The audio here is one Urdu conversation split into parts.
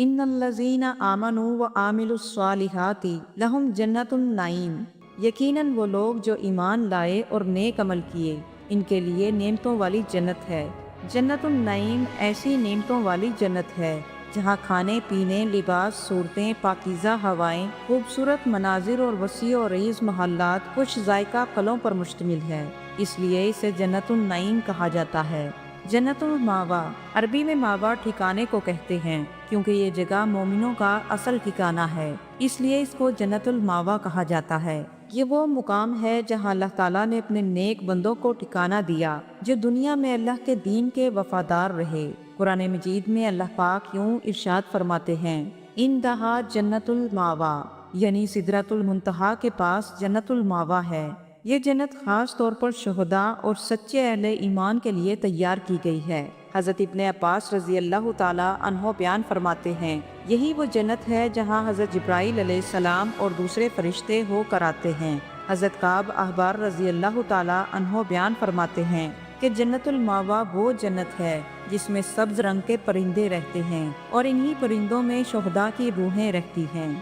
ان الذین آمنوا و عاملوا الصالحات لہم جنت النعیم، یقیناً وہ لوگ جو ایمان لائے اور نیک عمل کیے، ان کے لیے نعمتوں والی جنت ہے۔ جنت النعیم ایسی نعمتوں والی جنت ہے جہاں کھانے پینے، لباس، صورتیں، پاکیزہ ہوائیں، خوبصورت مناظر اور وسیع و عریض محلات، خوش ذائقہ پھلوں پر مشتمل ہے، اس لیے اسے جنت النعیم کہا جاتا ہے۔ جنت الماوا، عربی میں ماوا ٹھکانے کو کہتے ہیں کیونکہ یہ جگہ مومنوں کا اصل ٹھکانہ ہے، اس لیے اس کو جنت الماوا کہا جاتا ہے۔ یہ وہ مقام ہے جہاں اللہ تعالیٰ نے اپنے نیک بندوں کو ٹھکانہ دیا جو دنیا میں اللہ کے دین کے وفادار رہے۔ قرآن مجید میں اللہ پاک یوں ارشاد فرماتے ہیں، اندہا جنت الماوا، یعنی سدرۃ المنتہا کے پاس جنت الماوا ہے۔ یہ جنت خاص طور پر شہداء اور سچے اہل ایمان کے لیے تیار کی گئی ہے۔ حضرت ابن عباس رضی اللہ تعالیٰ عنہ بیان فرماتے ہیں، یہی وہ جنت ہے جہاں حضرت جبرائیل علیہ السلام اور دوسرے فرشتے ہو کر آتے ہیں۔ حضرت کعب احبار رضی اللہ تعالیٰ عنہ بیان فرماتے ہیں کہ جنت الماوا وہ جنت ہے جس میں سبز رنگ کے پرندے رہتے ہیں اور انہی پرندوں میں شہداء کی روحیں رہتی ہیں۔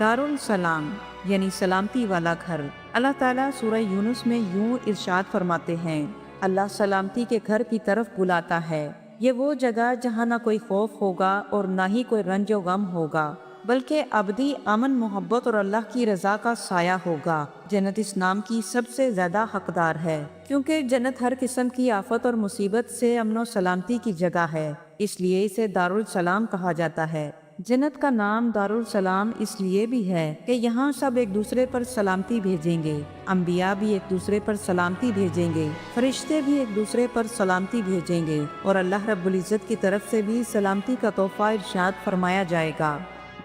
دارالسلام یعنی سلامتی والا گھر۔ اللہ تعالیٰ سورہ یونس میں یوں ارشاد فرماتے ہیں، اللہ سلامتی کے گھر کی طرف بلاتا ہے۔ یہ وہ جگہ جہاں نہ کوئی خوف ہوگا اور نہ ہی کوئی رنج و غم ہوگا، بلکہ ابدی امن، محبت اور اللہ کی رضا کا سایہ ہوگا۔ جنت اس نام کی سب سے زیادہ حقدار ہے کیونکہ جنت ہر قسم کی آفت اور مصیبت سے امن و سلامتی کی جگہ ہے، اس لیے اسے دارالسلام کہا جاتا ہے۔ جنت کا نام دارالسلام اس لیے بھی ہے کہ یہاں سب ایک دوسرے پر سلامتی بھیجیں گے، انبیاء بھی ایک دوسرے پر سلامتی بھیجیں گے، فرشتے بھی ایک دوسرے پر سلامتی بھیجیں گے، اور اللہ رب العزت کی طرف سے بھی سلامتی کا تحفہ ارشاد فرمایا جائے گا۔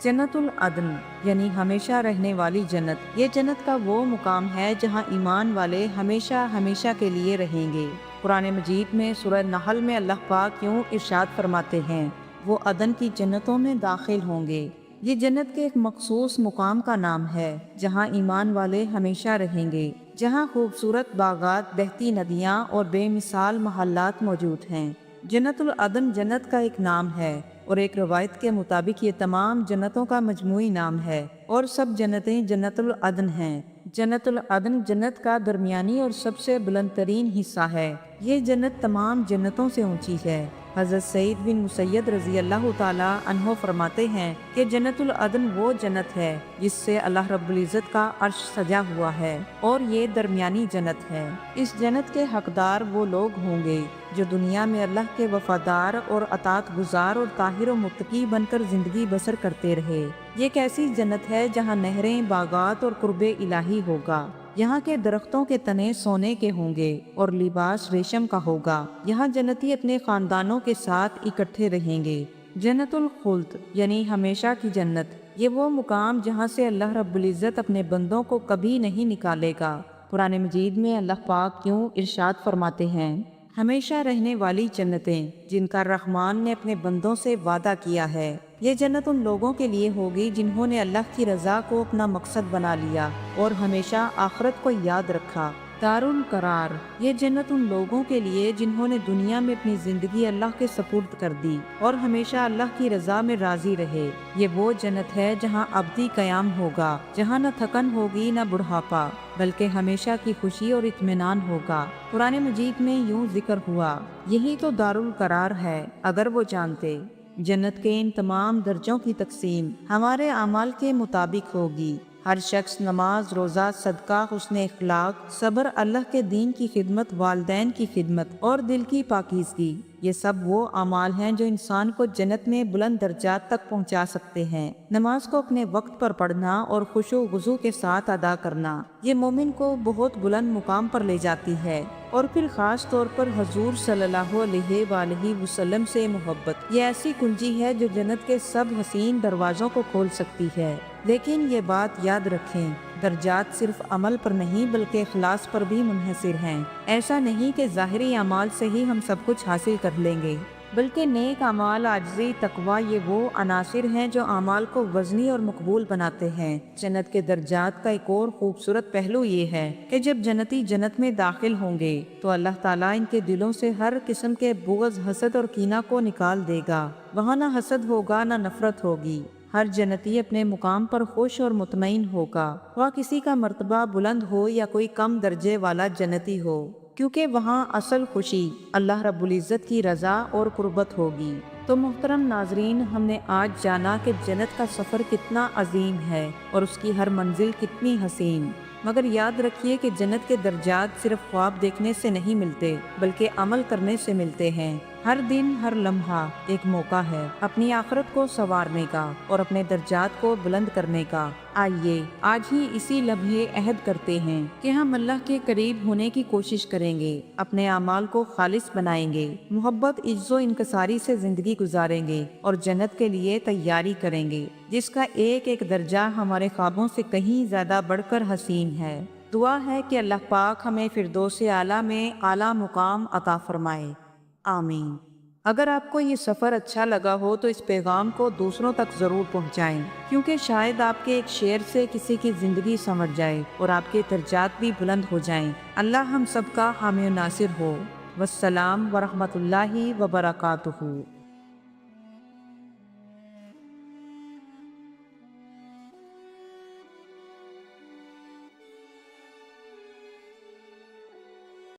جنت العدن یعنی ہمیشہ رہنے والی جنت، یہ جنت کا وہ مقام ہے جہاں ایمان والے ہمیشہ ہمیشہ کے لیے رہیں گے۔ قرآن مجید میں سورہ نحل میں اللہ پاک یوں ارشاد فرماتے ہیں، وہ عدن کی جنتوں میں داخل ہوں گے۔ یہ جنت کے ایک مخصوص مقام کا نام ہے جہاں ایمان والے ہمیشہ رہیں گے، جہاں خوبصورت باغات، بہتی ندیاں اور بے مثال محلات موجود ہیں۔ جنت العدن جنت کا ایک نام ہے اور ایک روایت کے مطابق یہ تمام جنتوں کا مجموعی نام ہے اور سب جنتیں جنت العدن ہیں۔ جنت العدن جنت کا درمیانی اور سب سے بلند ترین حصہ ہے۔ یہ جنت تمام جنتوں سے اونچی ہے۔ حضرت سعید بن مسیب رضی اللہ تعالیٰ عنہ فرماتے ہیں کہ جنت العدن وہ جنت ہے جس سے اللہ رب العزت کا عرش سجا ہوا ہے اور یہ درمیانی جنت ہے۔ اس جنت کے حقدار وہ لوگ ہوں گے جو دنیا میں اللہ کے وفادار اور اطاعت گزار اور طاہر و متقی بن کر زندگی بسر کرتے رہے۔ یہ ایک ایسی جنت ہے جہاں نہریں، باغات اور قرب الہی ہوگا۔ یہاں کے درختوں کے تنے سونے کے ہوں گے اور لباس ریشم کا ہوگا۔ یہاں جنتی اپنے خاندانوں کے ساتھ اکٹھے رہیں گے۔ جنت الخلد یعنی ہمیشہ کی جنت، یہ وہ مقام جہاں سے اللہ رب العزت اپنے بندوں کو کبھی نہیں نکالے گا۔ قرآن مجید میں اللہ پاک یوں ارشاد فرماتے ہیں، ہمیشہ رہنے والی جنتیں جن کا رحمان نے اپنے بندوں سے وعدہ کیا ہے۔ یہ جنت ان لوگوں کے لیے ہوگی جنہوں نے اللہ کی رضا کو اپنا مقصد بنا لیا اور ہمیشہ آخرت کو یاد رکھا۔ دارالقرار، یہ جنت ان لوگوں کے لیے جنہوں نے دنیا میں اپنی زندگی اللہ کے سپرد کر دی اور ہمیشہ اللہ کی رضا میں راضی رہے۔ یہ وہ جنت ہے جہاں ابدی قیام ہوگا، جہاں نہ تھکن ہوگی نہ بڑھاپا، بلکہ ہمیشہ کی خوشی اور اطمینان ہوگا۔ قرآن مجید میں یوں ذکر ہوا، یہی تو دارالقرار ہے اگر وہ جانتے۔ جنت کے ان تمام درجوں کی تقسیم ہمارے اعمال کے مطابق ہوگی۔ ہر شخص نماز، روزہ، صدقہ، حسن اخلاق، صبر، اللہ کے دین کی خدمت، والدین کی خدمت اور دل کی پاکیزگی، یہ سب وہ اعمال ہیں جو انسان کو جنت میں بلند درجات تک پہنچا سکتے ہیں۔ نماز کو اپنے وقت پر پڑھنا اور خشوع و خضوع کے ساتھ ادا کرنا، یہ مومن کو بہت بلند مقام پر لے جاتی ہے۔ اور پھر خاص طور پر حضور صلی اللہ علیہ وآلہ وسلم سے محبت، یہ ایسی کنجی ہے جو جنت کے سب حسین دروازوں کو کھول سکتی ہے۔ لیکن یہ بات یاد رکھیں، درجات صرف عمل پر نہیں بلکہ اخلاص پر بھی منحصر ہیں۔ ایسا نہیں کہ ظاہری اعمال سے ہی ہم سب کچھ حاصل کر لیں گے۔ بلکہ نیک اعمال، عاجزی، تقوی یہ وہ عناصر ہیں جو اعمال کو وزنی اور مقبول بناتے ہیں۔ جنت کے درجات کا ایک اور خوبصورت پہلو یہ ہے کہ جب جنتی جنت میں داخل ہوں گے تو اللہ تعالیٰ ان کے دلوں سے ہر قسم کے بغض، حسد اور کینہ کو نکال دے گا۔ وہاں نہ حسد ہوگا، نہ نفرت ہوگی۔ ہر جنتی اپنے مقام پر خوش اور مطمئن ہوگا، خواہ کسی کا مرتبہ بلند ہو یا کوئی کم درجے والا جنتی ہو، کیونکہ وہاں اصل خوشی اللہ رب العزت کی رضا اور قربت ہوگی۔ تو محترم ناظرین، ہم نے آج جانا کہ جنت کا سفر کتنا عظیم ہے اور اس کی ہر منزل کتنی حسین، مگر یاد رکھیے کہ جنت کے درجات صرف خواب دیکھنے سے نہیں ملتے بلکہ عمل کرنے سے ملتے ہیں۔ ہر دن، ہر لمحہ ایک موقع ہے اپنی آخرت کو سنوارنے کا اور اپنے درجات کو بلند کرنے کا۔ آئیے آج ہی اسی لمحے عہد کرتے ہیں کہ ہم اللہ کے قریب ہونے کی کوشش کریں گے، اپنے اعمال کو خالص بنائیں گے، محبت، عز و انکساری سے زندگی گزاریں گے اور جنت کے لیے تیاری کریں گے، جس کا ایک ایک درجہ ہمارے خوابوں سے کہیں زیادہ بڑھ کر حسین ہے۔ دعا ہے کہ اللہ پاک ہمیں فردوس اعلیٰ میں اعلیٰ مقام عطا فرمائے، آمین۔ اگر آپ کو یہ سفر اچھا لگا ہو تو اس پیغام کو دوسروں تک ضرور پہنچائیں، کیونکہ شاید آپ کے ایک شیئر سے کسی کی زندگی سنور جائے اور آپ کے درجات بھی بلند ہو جائیں۔ اللہ ہم سب کا حامی و ناصر ہو۔ والسلام ورحمۃ اللہ وبرکاتہ۔